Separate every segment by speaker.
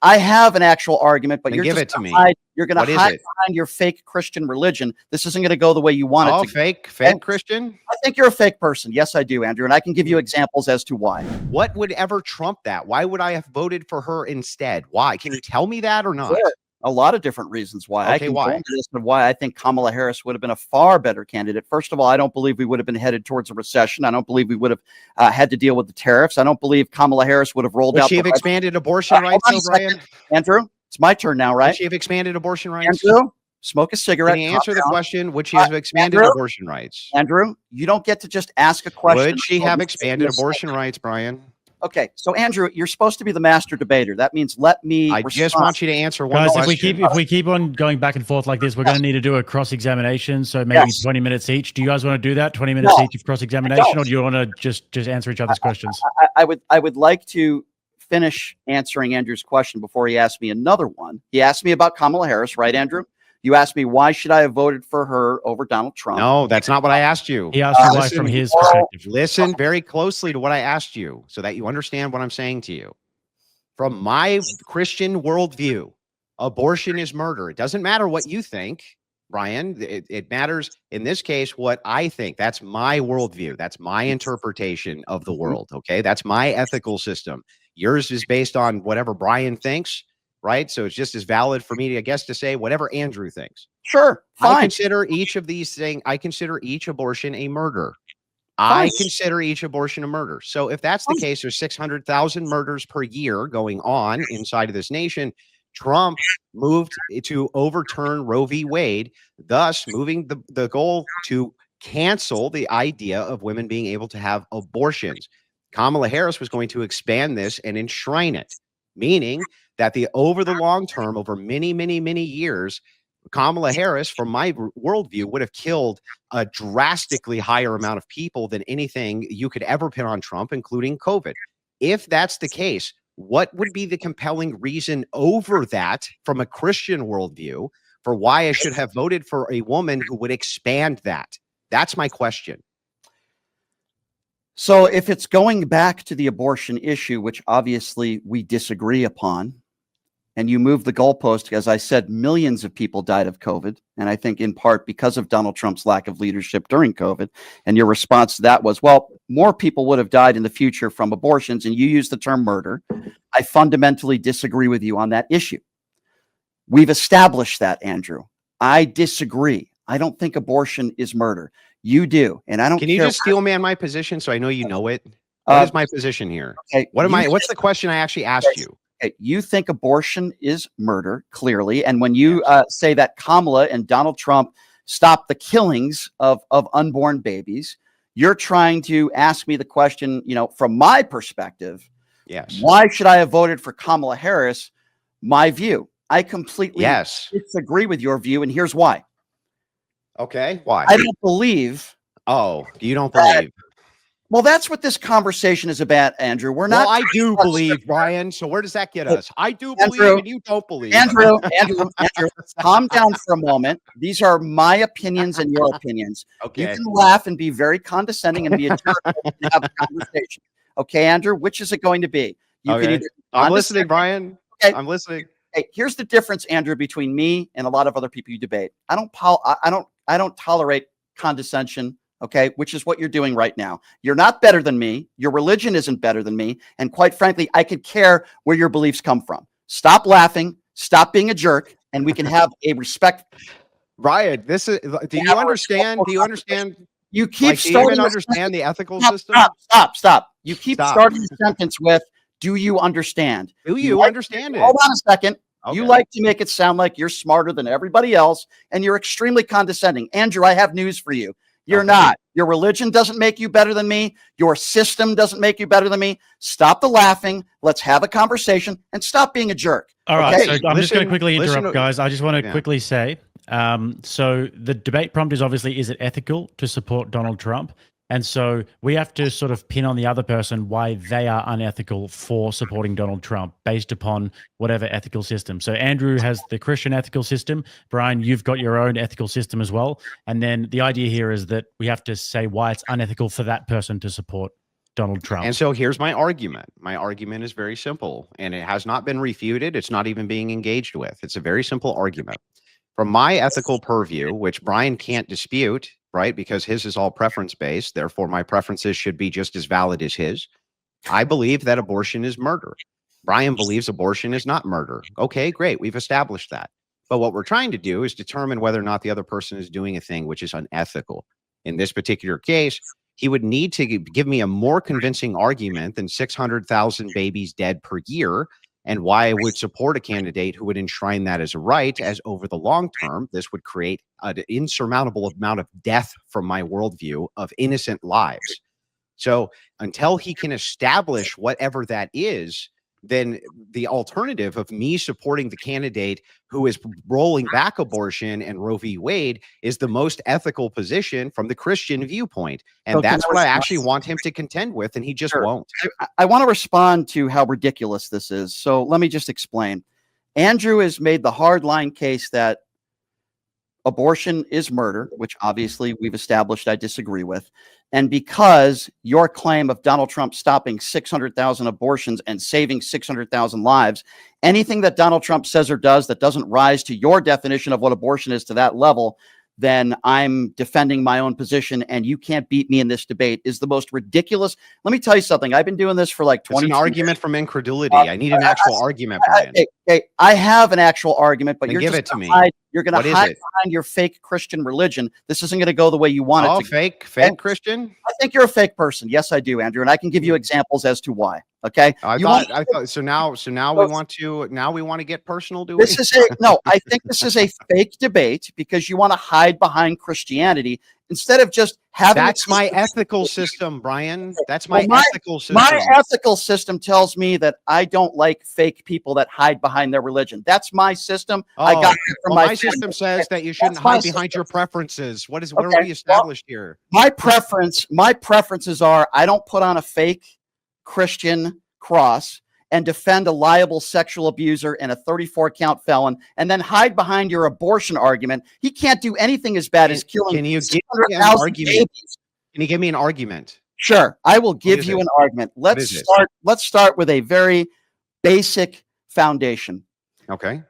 Speaker 1: I have an actual argument, but
Speaker 2: Then
Speaker 1: you're
Speaker 2: give
Speaker 1: just
Speaker 2: it to me.
Speaker 1: you're going to hide behind your fake Christian religion. This isn't going to go the way you want it to.
Speaker 2: Fake Christian?
Speaker 1: I think you're a fake person. Yes, I do, Andrew, and I can give you examples as to why.
Speaker 2: What would ever trump that? Why would I have voted for her instead? Why? Can you tell me that or not?
Speaker 1: Sure. A lot of different reasons why.
Speaker 2: Okay,
Speaker 1: I can
Speaker 2: why?
Speaker 1: go into this and why I think Kamala Harris would have been a far better candidate. First of all, I don't believe we would have been headed towards a recession. I don't believe we would have had to deal with the tariffs. I don't believe Kamala Harris would have rolled out.
Speaker 2: Would she have expanded abortion rights, though, Brian?
Speaker 1: Andrew, it's my turn now, right?
Speaker 2: Would she have expanded abortion rights?
Speaker 1: Andrew, smoke a cigarette.
Speaker 2: Can you answer the question? Would she have expanded abortion rights?
Speaker 1: Andrew, you don't get to just ask a question.
Speaker 2: Would she have expanded abortion rights, Brian?
Speaker 1: Okay, so Andrew, you're supposed to be the master debater. That means let me.
Speaker 2: I just want you to answer one
Speaker 3: question.
Speaker 2: Guys,
Speaker 3: if we keep on going back and forth like this, we're going to need to do a cross-examination. So maybe 20 minutes each. Do you guys want to do that? 20 minutes each of cross-examination, or do you want to just answer each other's questions?
Speaker 1: I would like to finish answering Andrew's question before he asks me another one. He asked me about Kamala Harris, right, Andrew? You asked me why should I have voted for her over Donald Trump?
Speaker 2: No, that's not what I asked you.
Speaker 3: He asked you why from his perspective.
Speaker 2: Listen very closely to what I asked you so that you understand what I'm saying to you. From my Christian worldview, abortion is murder. It doesn't matter what you think, Brian. It matters in this case what I think. That's my worldview. That's my interpretation of the world. Okay, that's my ethical system. Yours is based on whatever Brian thinks. Right. So it's just as valid for me, I guess, to say whatever Andrew thinks.
Speaker 1: Sure. Fine.
Speaker 2: I consider each of these things. I consider each abortion a murder. I consider each abortion a murder. So if that's the case, there's 600,000 murders per year going on inside of this nation. Trump moved to overturn Roe v. Wade, thus moving the goal to cancel the idea of women being able to have abortions. Kamala Harris was going to expand this and enshrine it, meaning that over the long term, over many, many, many years, Kamala Harris, from my worldview, would have killed a drastically higher amount of people than anything you could ever pin on Trump, including COVID. If that's the case, what would be the compelling reason over that from a Christian worldview for why I should have voted for a woman who would expand that? That's my question.
Speaker 1: So if it's going back to the abortion issue, which obviously we disagree upon, and you move the goalpost, as I said, millions of people died of COVID. And I think in part because of Donald Trump's lack of leadership during COVID. And your response to that was, well, more people would have died in the future from abortions. And you use the term murder. I fundamentally disagree with you on that issue. We've established that, Andrew. I disagree. I don't think abortion is murder. You do. And I don't care.
Speaker 2: Can you just steel man my position so I know you know it? What is my position here?
Speaker 1: Okay,
Speaker 2: what's the question I actually asked you?
Speaker 1: Okay, you think abortion is murder, clearly. And when you say that Kamala and Donald Trump stopped the killings of unborn babies, you're trying to ask me the question, from my perspective,
Speaker 2: yes,
Speaker 1: why should I have voted for Kamala Harris? My view. I completely disagree with your view, and here's why.
Speaker 2: Okay, why?
Speaker 1: I don't believe.
Speaker 2: Oh, you don't believe?
Speaker 1: Well, that's what this conversation is about, Andrew. We're not.
Speaker 2: Well, I do believe, Brian. So where does that get us? I do believe, and you don't believe.
Speaker 1: Andrew, calm down for a moment. These are my opinions and your opinions.
Speaker 2: Okay.
Speaker 1: You can laugh and be very condescending and be a jerk and have a conversation. Okay, Andrew, which is it going to be?
Speaker 2: I'm listening, Brian. Okay. I'm listening.
Speaker 1: Hey, here's the difference, Andrew, between me and a lot of other people you debate. I don't tolerate condescension. Okay, which is what you're doing right now. You're not better than me. Your religion isn't better than me. And quite frankly, I could care where your beliefs come from. Stop laughing. Stop being a jerk. And we can have a respect.
Speaker 2: Ryan, do you understand? Do you understand?
Speaker 1: You keep
Speaker 2: starting. Do you even understand the ethical system?
Speaker 1: Stop. You keep starting the sentence with, do you understand?
Speaker 2: Do you understand it?
Speaker 1: Hold on a second.
Speaker 2: Okay.
Speaker 1: You like to make it sound like you're smarter than everybody else. And you're extremely condescending. Andrew, I have news for you. You're not. Your religion doesn't make you better than me. Your system doesn't make you better than me. Stop the laughing. Let's have a conversation and stop being a jerk.
Speaker 3: All right. So I'm just going to quickly interrupt, guys. I just want to quickly say, so the debate prompt is obviously, is it ethical to support Donald Trump? And so we have to sort of pin on the other person why they are unethical for supporting Donald Trump based upon whatever ethical system. So Andrew has the Christian ethical system. Brian, you've got your own ethical system as well. And then the idea here is that we have to say why it's unethical for that person to support Donald Trump.
Speaker 2: And so here's my argument. My argument is very simple, and it has not been refuted. It's not even being engaged with. It's a very simple argument. From my ethical purview, which Brian can't dispute, right? Because his is all preference-based. Therefore, my preferences should be just as valid as his. I believe that abortion is murder. Brian believes abortion is not murder. Okay, great. We've established that. But what we're trying to do is determine whether or not the other person is doing a thing which is unethical. In this particular case, he would need to give me a more convincing argument than 600,000 babies dead per year, and why I would support a candidate who would enshrine that as a right, as over the long term, this would create an insurmountable amount of death from my worldview of innocent lives. So until he can establish whatever that is, then the alternative of me supporting the candidate who is rolling back abortion and Roe v. Wade is the most ethical position from the Christian viewpoint. And so that's what I actually want him to contend with, and he just won't.
Speaker 1: I want to respond to how ridiculous this is. So let me just explain. Andrew has made the hardline case that abortion is murder, which obviously we've established I disagree with. And because your claim of Donald Trump stopping 600,000 abortions and saving 600,000 lives, anything that Donald Trump says or does that doesn't rise to your definition of what abortion is to that level, then I'm defending my own position, and you can't beat me in this debate, is the most ridiculous. Let me tell you something. I've been doing this for like 20 years.
Speaker 2: It's an argument from incredulity. I need an actual argument, Brian.
Speaker 1: I have an actual argument, but
Speaker 2: you're
Speaker 1: give
Speaker 2: it to me.
Speaker 1: You're going to hide behind your fake Christian religion. This isn't going to go the way you want it to.
Speaker 2: Fake Christian?
Speaker 1: I think you're a fake person. Yes, I do, Andrew, and I can give you examples as to why. Okay.
Speaker 2: I thought so. Now we want to get personal. Do we?
Speaker 1: I think this is a fake debate because you want to hide behind Christianity instead of just having.
Speaker 2: That's my ethical system, Brian. That's my ethical system.
Speaker 1: My ethical system tells me that I don't like fake people that hide behind their religion. That's my system. I got it from
Speaker 2: my system says that you shouldn't hide behind your preferences. What are we established here?
Speaker 1: My preferences are I don't put on a fake Christian cross and defend a liable sexual abuser and a 34 count felon and then hide behind your abortion argument. He can't do anything as bad as killing.
Speaker 2: Can you give me an argument? Can you give me an argument?
Speaker 1: Sure. I will give you an argument. Let's start with a very basic foundation.
Speaker 2: Okay.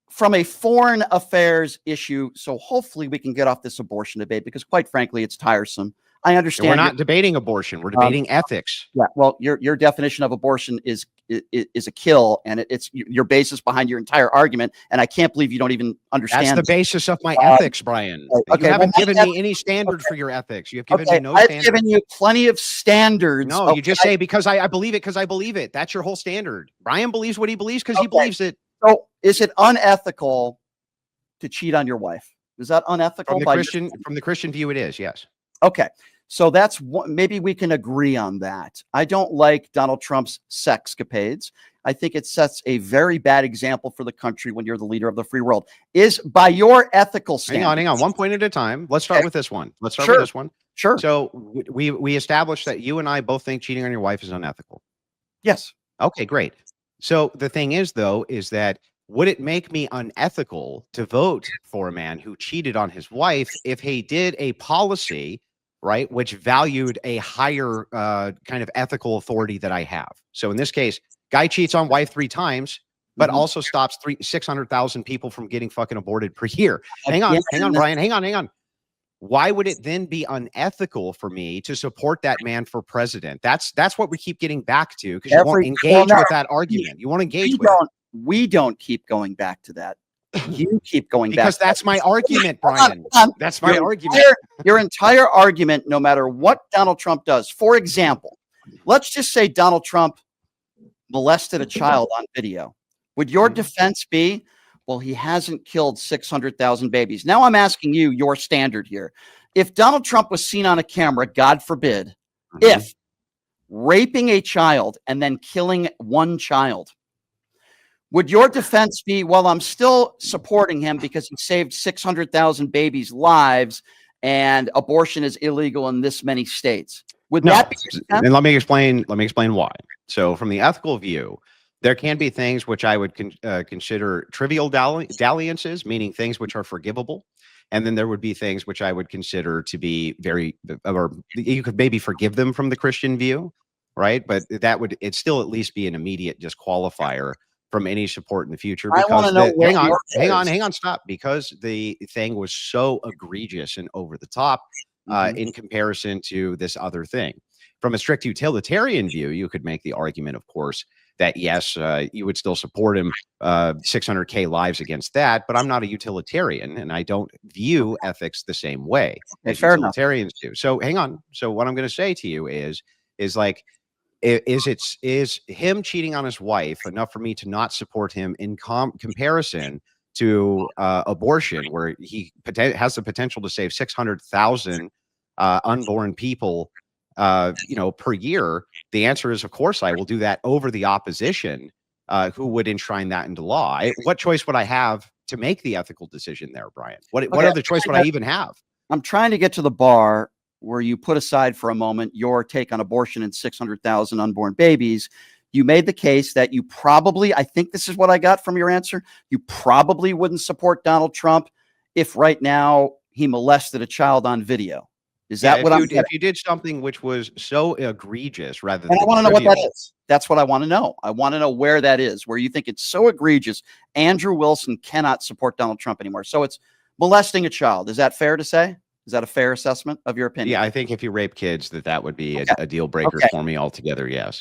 Speaker 1: From a foreign affairs issue, so hopefully we can get off this abortion debate because quite frankly, it's tiresome. I understand.
Speaker 2: We're not debating abortion. We're debating ethics.
Speaker 1: Yeah. Well, your definition of abortion is a kill, and it's your basis behind your entire argument. And I can't believe you don't even understand.
Speaker 2: That's the basis of my ethics, Brian. Okay, you haven't given me any standard for your ethics. You have given me no standard.
Speaker 1: I've given you plenty of standards.
Speaker 2: No, you just say because I believe it because I believe it. That's your whole standard. Brian believes what he believes because he believes it.
Speaker 1: So is it unethical to cheat on your wife? Is that unethical?
Speaker 2: From the Christian view, it is, yes.
Speaker 1: Okay. So that's maybe we can agree on that. I don't like Donald Trump's sexcapades. I think it sets a very bad example for the country when you're the leader of the free world. Is by your ethical standards.
Speaker 2: Hang on. One point at a time. Let's start with this one. Let's start with this one.
Speaker 1: Sure.
Speaker 2: So we established that you and I both think cheating on your wife is unethical.
Speaker 1: Yes.
Speaker 2: Okay, great. So the thing is, though, is that would it make me unethical to vote for a man who cheated on his wife if he did a policy, right, which valued a higher kind of ethical authority that I have? So in this case, guy cheats on wife 3 times, but also stops 600,000 people from getting fucking aborted per year. Hang on, Brian. Hang on. Why would it then be unethical for me to support that man for president? That's what we keep getting back to because you won't engage with that argument. You won't engage with it.
Speaker 1: We don't keep going back to that. You keep going back.
Speaker 2: Because that's my argument, Brian. That's my argument.
Speaker 1: Your entire argument, no matter what Donald Trump does. For example, let's just say Donald Trump molested a child on video. Would your defense be, well, he hasn't killed 600,000 babies? Now I'm asking you your standard here. If Donald Trump was seen on a camera, God forbid, if raping a child and then killing one child, would your defense be, well, I'm still supporting him because he saved 600,000 babies' lives and abortion is illegal in this many states? Would that be?
Speaker 2: And let me explain why. So from the ethical view, there can be things which I would consider trivial dalliances, meaning things which are forgivable. And then there would be things which I would consider to be or you could maybe forgive them from the Christian view. right? But it'd still at least be an immediate disqualifier from any support in the future.
Speaker 1: I want to know
Speaker 2: hang on, stop. Because the thing was so egregious and over the top in comparison to this other thing. From a strict utilitarian view, you could make the argument, of course, that yes, you would still support him 600K lives against that, but I'm not a utilitarian and I don't view ethics the same way as utilitarians do. So hang on. So what I'm going to say to you is like, is him cheating on his wife enough for me to not support him in comparison to abortion, where he has the potential to save 600,000 unborn people per year? The answer is, of course, I will do that over the opposition who would enshrine that into law. What choice would I have to make the ethical decision there, Brian? What other choice would I even have? I'm
Speaker 1: trying to get to the bar where you put aside for a moment your take on abortion and 600,000 unborn babies. You made the case that you probably, I think this is what I got from your answer, you probably wouldn't support Donald Trump if right now he molested a child on video. Is that what
Speaker 2: if you did something which was so egregious rather than
Speaker 1: I want to know what that is. That's what I want to know. I want to know where that is, where you think it's so egregious. Andrew Wilson cannot support Donald Trump anymore. So it's molesting a child. Is that fair to say? Is that a fair assessment of your opinion?
Speaker 2: Yeah, I think if you rape kids, that would be a deal breaker for me altogether. Yes.